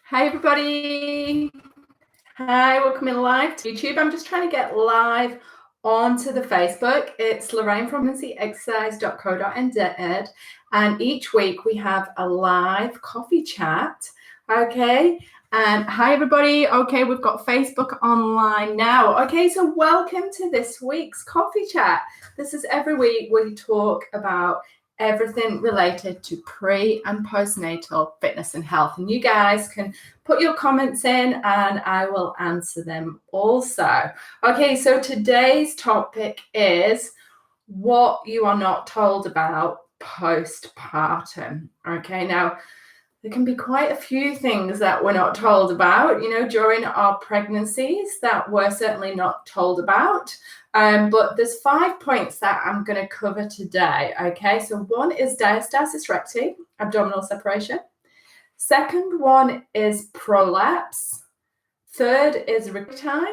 Hi, everybody. Hi, welcome in live to YouTube. I'm just trying to get live onto the Facebook. It's Lorraine from pregnancyexercise.co.nz, and each week we have a live coffee chat. Okay. And hi, everybody. Okay, we've got Facebook online now. Okay, so welcome to this week's coffee chat. This is every week we talk about everything related to pre and postnatal fitness and health. And you guys can put your comments in and I will answer them also. Okay, so today's topic is what you are not told about postpartum. Okay, now there can be quite a few things that we're not told about, during our pregnancies that we're certainly not told about. But there's 5 points that I'm going to cover today. Okay, so one is diastasis recti, abdominal separation. Second one is prolapse. Third is recti.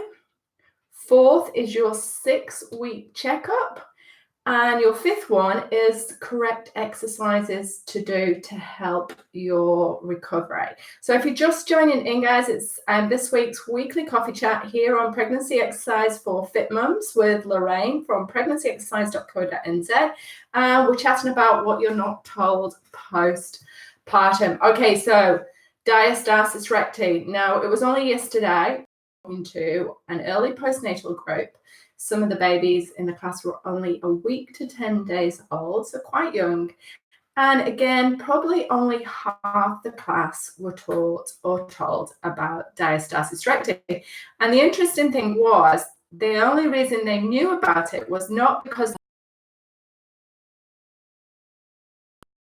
Fourth is your 6-week checkup. And your fifth one is correct exercises to do to help your recovery. So if you're just joining in, guys, it's this week's weekly coffee chat here on Pregnancy Exercise for Fit Mums with Lorraine from pregnancyexercise.co.nz. We're chatting about what you're not told postpartum. Okay, so diastasis recti. Now, it was only yesterday into an early postnatal group. Some of the babies in the class were only a week to 10 days old, so quite young. And again, probably only half the class were taught or told about diastasis recti. And the interesting thing was, the only reason they knew about it was not because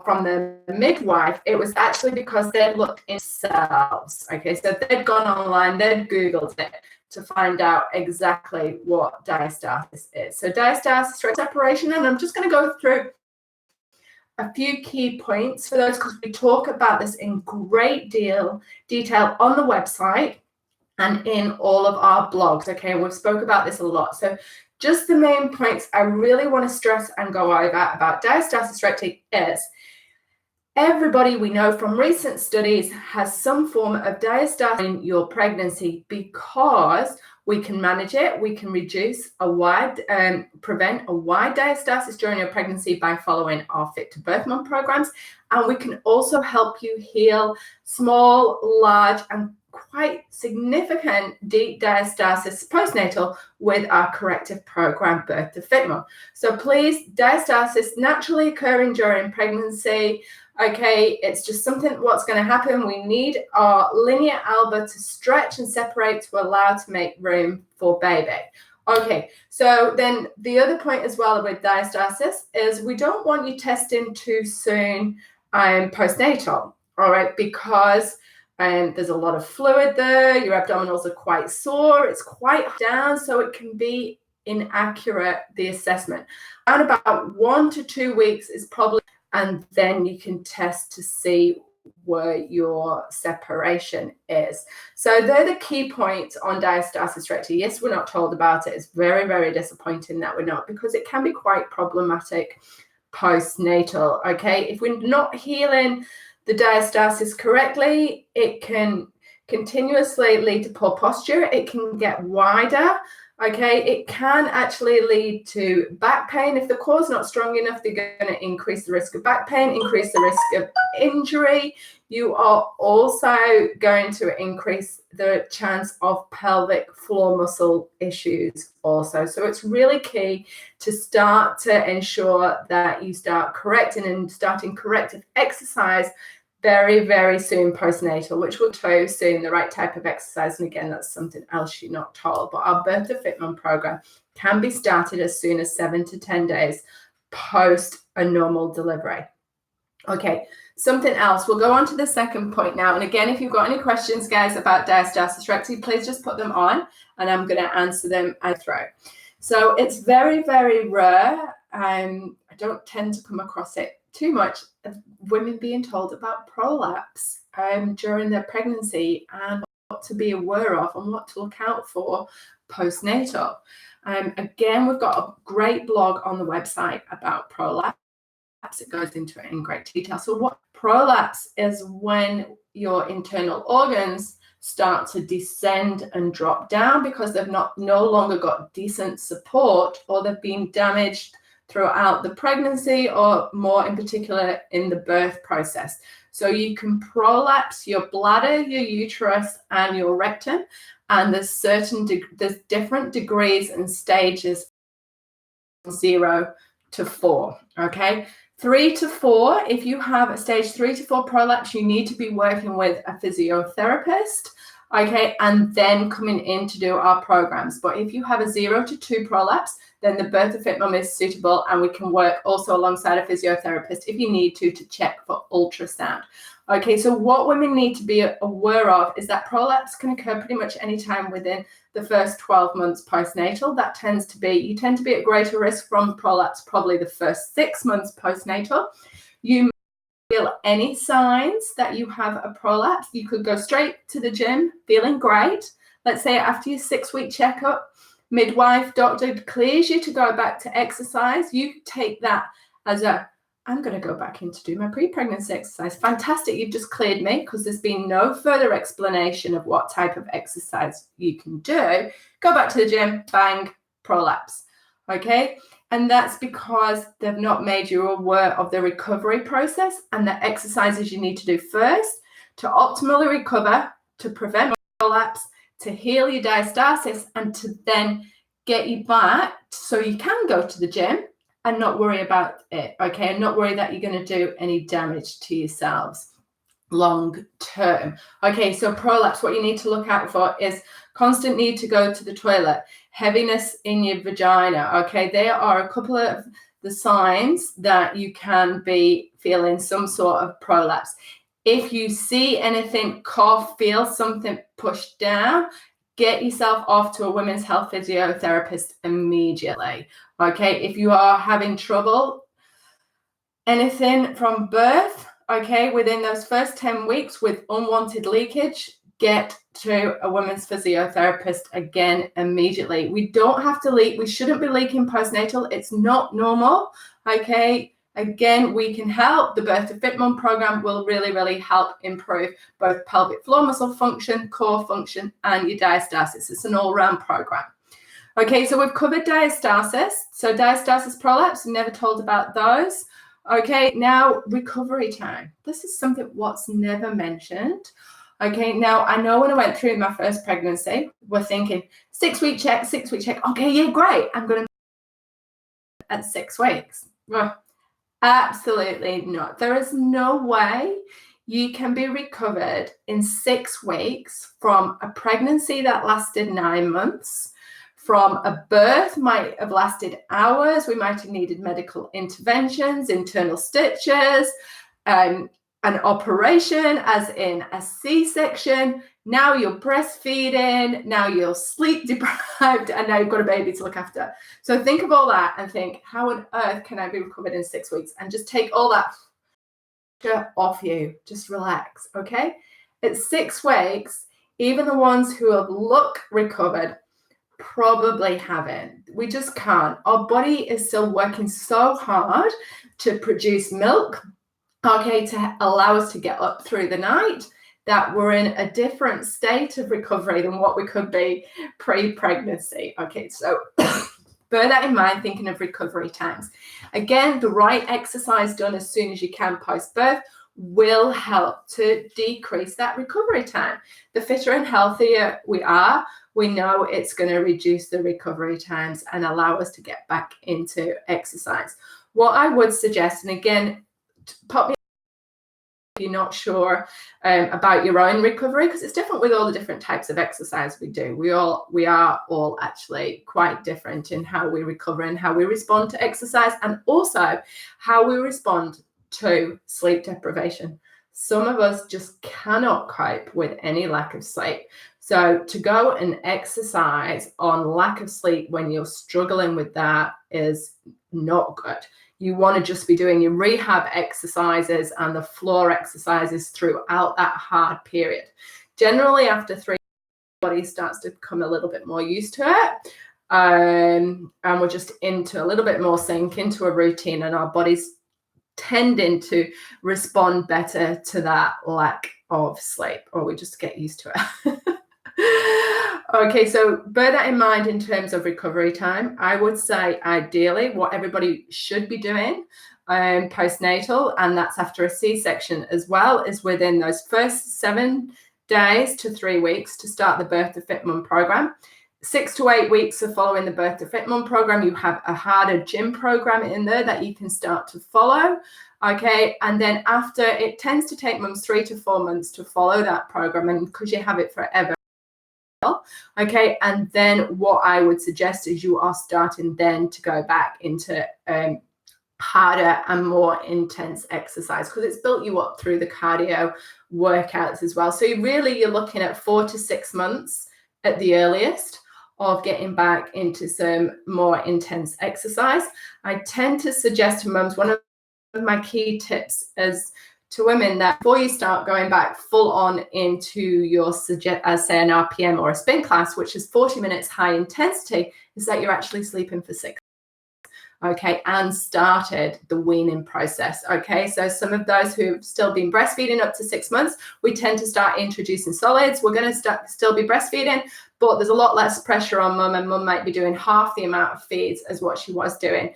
from the midwife, it was actually because they looked in themselves. Okay, so they'd gone online, they'd Googled it to find out exactly what diastasis is. So diastasis recti separation, and I'm just going to go through a few key points for those because we talk about this in great detail on the website and in all of our blogs. Okay, we've spoke about this a lot. So just the main points I really want to stress and go over about diastasis recti is everybody we know from recent studies has some form of diastasis in your pregnancy because we can manage it. We can prevent a wide diastasis during your pregnancy by following our Fit to Birth Mum programs. And we can also help you heal small, large, and quite significant deep diastasis postnatal with our corrective program, Birth to Fit Mum. So please, diastasis naturally occurring during pregnancy. Okay, it's just something what's going to happen. We need our linea alba to stretch and separate to allow to make room for baby. Okay, so then the other point as well with diastasis is we don't want you testing too soon postnatal, all right, because there's a lot of fluid there. Your abdominals are quite sore. It's quite down, so it can be inaccurate, the assessment. Around about 1 to 2 weeks is probably, and then you can test to see where your separation is. So they're the key points on diastasis recti. Yes, we're not told about it. It's very, very disappointing that we're not, because it can be quite problematic postnatal. Okay, if we're not healing the diastasis correctly, it can continuously lead to poor posture. It can get wider. Okay, it can actually lead to back pain. If the core's not strong enough, they're going to increase the risk of back pain, increase the risk of injury. You are also going to increase the chance of pelvic floor muscle issues also. So it's really key to start to ensure that you start correcting and starting corrective exercise very, very soon postnatal, which we'll tell you soon the right type of exercise. And again, that's something else you're not told. But our Birth to Fit Mum program can be started as soon as 7 to 10 days post a normal delivery. Okay, something else. We'll go on to the second point now. And again, if you've got any questions, guys, about diastasis recti, please just put them on and I'm going to answer them as I throw. So it's very, very rare. I don't tend to come across it too much, women being told about prolapse during their pregnancy and what to be aware of and what to look out for postnatal. Again, we've got a great blog on the website about prolapse. it goes into it in great detail. So what prolapse is when your internal organs start to descend and drop down because they've no longer got decent support, or they've been damaged throughout the pregnancy, or more in particular in the birth process. So you can prolapse your bladder, your uterus, and your rectum, and there's different degrees and stages, 0 to 4. Okay, 3 to 4, if you have a stage 3 to 4 prolapse, you need to be working with a physiotherapist, okay, and then coming in to do our programs. But if you have a 0 to 2 prolapse, then the Birth to Fit Mum is suitable, and we can work also alongside a physiotherapist if you need to check for ultrasound. Okay, so what women need to be aware of is that prolapse can occur pretty much any time within the first 12 months postnatal. You tend to be at greater risk from prolapse probably the first 6 months postnatal. You may feel any signs that you have a prolapse. You could go straight to the gym feeling great. Let's say after your 6-week checkup, midwife, doctor clears you to go back to exercise. You take that as I'm going to go back in to do my pre-pregnancy exercise. Fantastic, you've just cleared me, because there's been no further explanation of what type of exercise you can do. Go back to the gym, bang, prolapse. Okay, and that's because they've not made you aware of the recovery process and the exercises you need to do first to optimally recover, to prevent prolapse, to heal your diastasis, and to then get you back so you can go to the gym and not worry about it, okay, and not worry that you're going to do any damage to yourselves long term. Okay, so prolapse, what you need to look out for is constant need to go to the toilet, heaviness in your vagina, okay. There are a couple of the signs that you can be feeling some sort of prolapse. If you see anything, cough, feel something pushed down, get yourself off to a women's health physiotherapist immediately. Okay, if you are having trouble, anything from birth, okay, within those first 10 weeks with unwanted leakage, get to a women's physiotherapist again immediately. We don't have to leak. We shouldn't be leaking postnatal. It's not normal, okay? Again, we can help. The Birth to Fit Mum program will really, really help improve both pelvic floor muscle function, core function, and your diastasis. It's an all-round program. Okay, so we've covered diastasis. So diastasis prolapse, we never told about those. Okay, now recovery time. This is something what's never mentioned. Okay, now I know when I went through my first pregnancy, we're thinking 6-week check, 6-week check. Okay, yeah, great. I'm going to at 6 weeks. Well, absolutely not. There is no way you can be recovered in 6 weeks from a pregnancy that lasted 9 months, from a birth might have lasted hours. We might have needed medical interventions, internal stitches, an operation, as in a C-section. Now you're breastfeeding, now you're sleep deprived, and now you've got a baby to look after. So think of all that and think, how on earth can I be recovered in 6 weeks? And just take all that off you. Just relax, okay? At 6 weeks, even the ones who have looked recovered probably haven't. We just can't. Our body is still working so hard to produce milk, okay, to allow us to get up through the night, that we're in a different state of recovery than what we could be pre-pregnancy. Okay, so bear that in mind, thinking of recovery times. Again, the right exercise done as soon as you can post-birth will help to decrease that recovery time. The fitter and healthier we are, we know it's going to reduce the recovery times and allow us to get back into exercise. What I would suggest, and again, pop me if you're not sure about your own recovery, because it's different with all the different types of exercise we do. We are all actually quite different in how we recover and how we respond to exercise, and also how we respond to sleep deprivation. Some of us just cannot cope with any lack of sleep. So to go and exercise on lack of sleep when you're struggling with that is not good. You want to just be doing your rehab exercises and the floor exercises throughout that hard period. Generally, after 3, the body starts to become a little bit more used to it. And we're just into a little bit more sync into a routine, and our bodies tending to respond better to that lack of sleep, or we just get used to it. Okay, so bear that in mind in terms of recovery time. I would say ideally what everybody should be doing postnatal, and that's after a C-section as well, is within those first 7 days to 3 weeks to start the Birth to Fit Mum program. 6 to 8 weeks of following the Birth to Fit Mum program, you have a harder gym program in there that you can start to follow. Okay, and then after, it tends to take mums 3 to 4 months to follow that program, and because you have it forever. Okay, and then what I would suggest is you are starting then to go back into harder and more intense exercise, because it's built you up through the cardio workouts as well. So you're looking at 4 to 6 months at the earliest of getting back into some more intense exercise. I tend to suggest to mums, one of my key tips is to women, that before you start going back full on into your, say an RPM or a spin class, which is 40 minutes high intensity, is that you're actually sleeping for 6. Okay, and started the weaning process. Okay, so some of those who've still been breastfeeding up to 6 months, we tend to start introducing solids. We're going to still be breastfeeding, but there's a lot less pressure on mum, and mum might be doing half the amount of feeds as what she was doing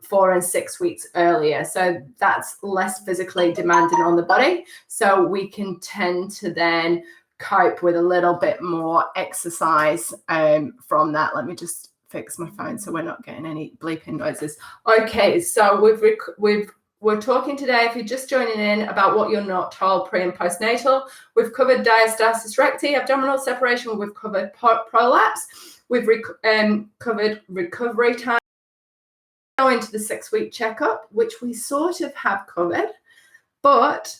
4 and 6 weeks earlier. So that's less physically demanding on the body. So we can tend to then cope with a little bit more exercise from that. Let me just fix my phone so we're not getting any bleeping noises. Okay, so we're talking today, if you're just joining in, about what you're not told pre and postnatal. We've covered diastasis recti, abdominal separation. We've covered prolapse. We've covered recovery time. Now into the 6-week checkup, which we sort of have covered, but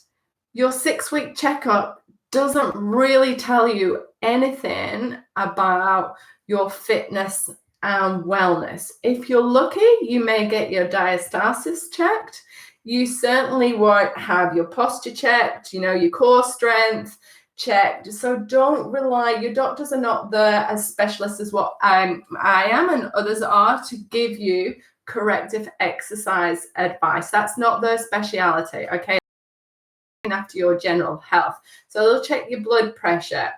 your 6-week checkup doesn't really tell you anything about your fitness and wellness. If you're lucky, you may get your diastasis checked. You certainly won't have your posture checked, your core strength checked. So don't rely, your doctors are not there as specialists as what I am and others are to give you corrective exercise advice. That's not their speciality, okay? After your general health. So they'll check your blood pressure.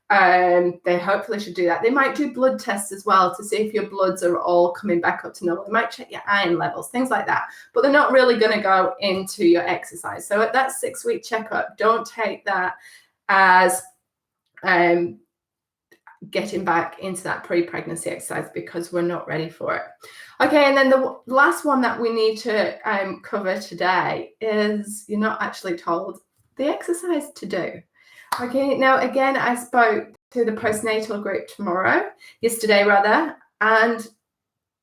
They hopefully should do that. They might do blood tests as well to see if your bloods are all coming back up to normal. They might check your iron levels, things like that. But they're not really going to go into your exercise. So at that 6-week checkup, don't take that as getting back into that pre-pregnancy exercise, because we're not ready for it. Okay, and then the last one that we need to cover today is you're not actually told the exercise to do. Okay, now again, I spoke to the postnatal group yesterday, and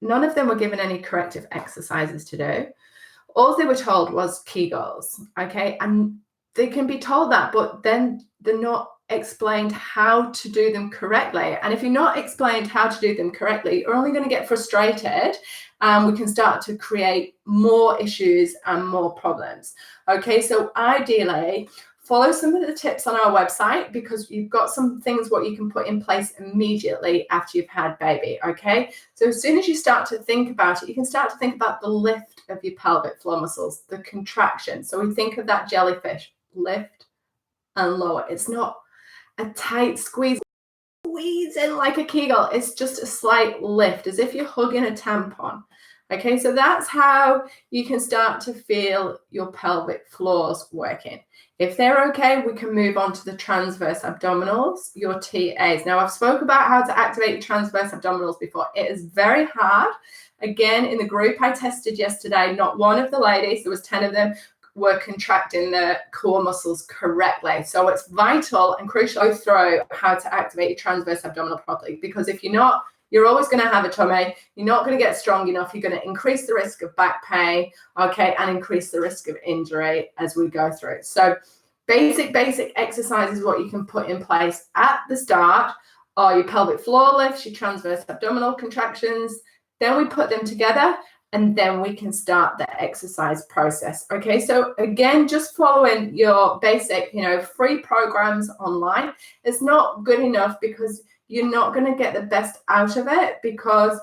none of them were given any corrective exercises to do. All they were told was Kegels, okay? And they can be told that, but then they're not explained how to do them correctly. And if you're not explained how to do them correctly, you're only going to get frustrated, and we can start to create more issues and more problems. Okay, so ideally, follow some of the tips on our website, because you've got some things what you can put in place immediately after you've had baby, okay? So as soon as you start to think about it, you can start to think about the lift of your pelvic floor muscles, the contraction. So we think of that jellyfish, lift and lower. It's not a tight squeeze in like a Kegel. It's just a slight lift, as if you're hugging a tampon. Okay, so that's how you can start to feel your pelvic floors working. If they're okay, we can move on to the transverse abdominals, your TAs. Now, I've spoke about how to activate your transverse abdominals before. It is very hard. Again, in the group I tested yesterday, not one of the ladies, there was 10 of them, were contracting the core muscles correctly. So it's vital and crucial to throw how to activate your transverse abdominal properly, because if you're not, you're always going to have a tummy. You're not going to get strong enough. You're going to increase the risk of back pain, okay, and increase the risk of injury as we go through. So basic exercises, what you can put in place at the start are your pelvic floor lifts, your transverse abdominal contractions. Then we put them together, and then we can start the exercise process. Okay, so again, just following your basic, free programs online is not good enough, because you're not going to get the best out of it, because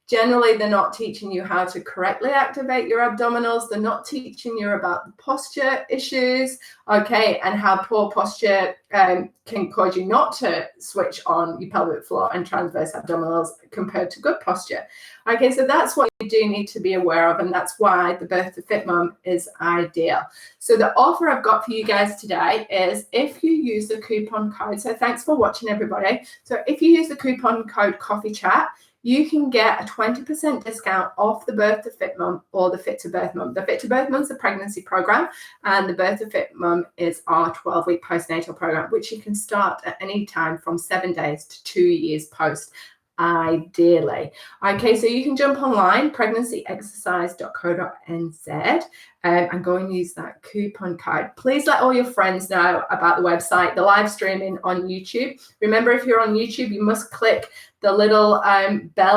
Generally, they're not teaching you how to correctly activate your abdominals. They're not teaching you about the posture issues, okay, and how poor posture can cause you not to switch on your pelvic floor and transverse abdominals compared to good posture. Okay, so that's what you do need to be aware of, and that's why the Birth to Fit Mum is ideal. So the offer I've got for you guys today is if you use the coupon code, so thanks for watching, everybody. So if you use the coupon code Coffee Chat, you can get a 20% discount off the Birth to Fit Mum or the Fit to Birth Mum. The Fit to Birth Mum is a pregnancy program, and the Birth to Fit Mum is our 12-week postnatal program, which you can start at any time from 7 days to 2 years post, ideally. Okay, so you can jump online, pregnancyexercise.co.nz, and go and use that coupon code. Please let all your friends know about the website, the live streaming on YouTube. Remember, if you're on YouTube, you must click the little bell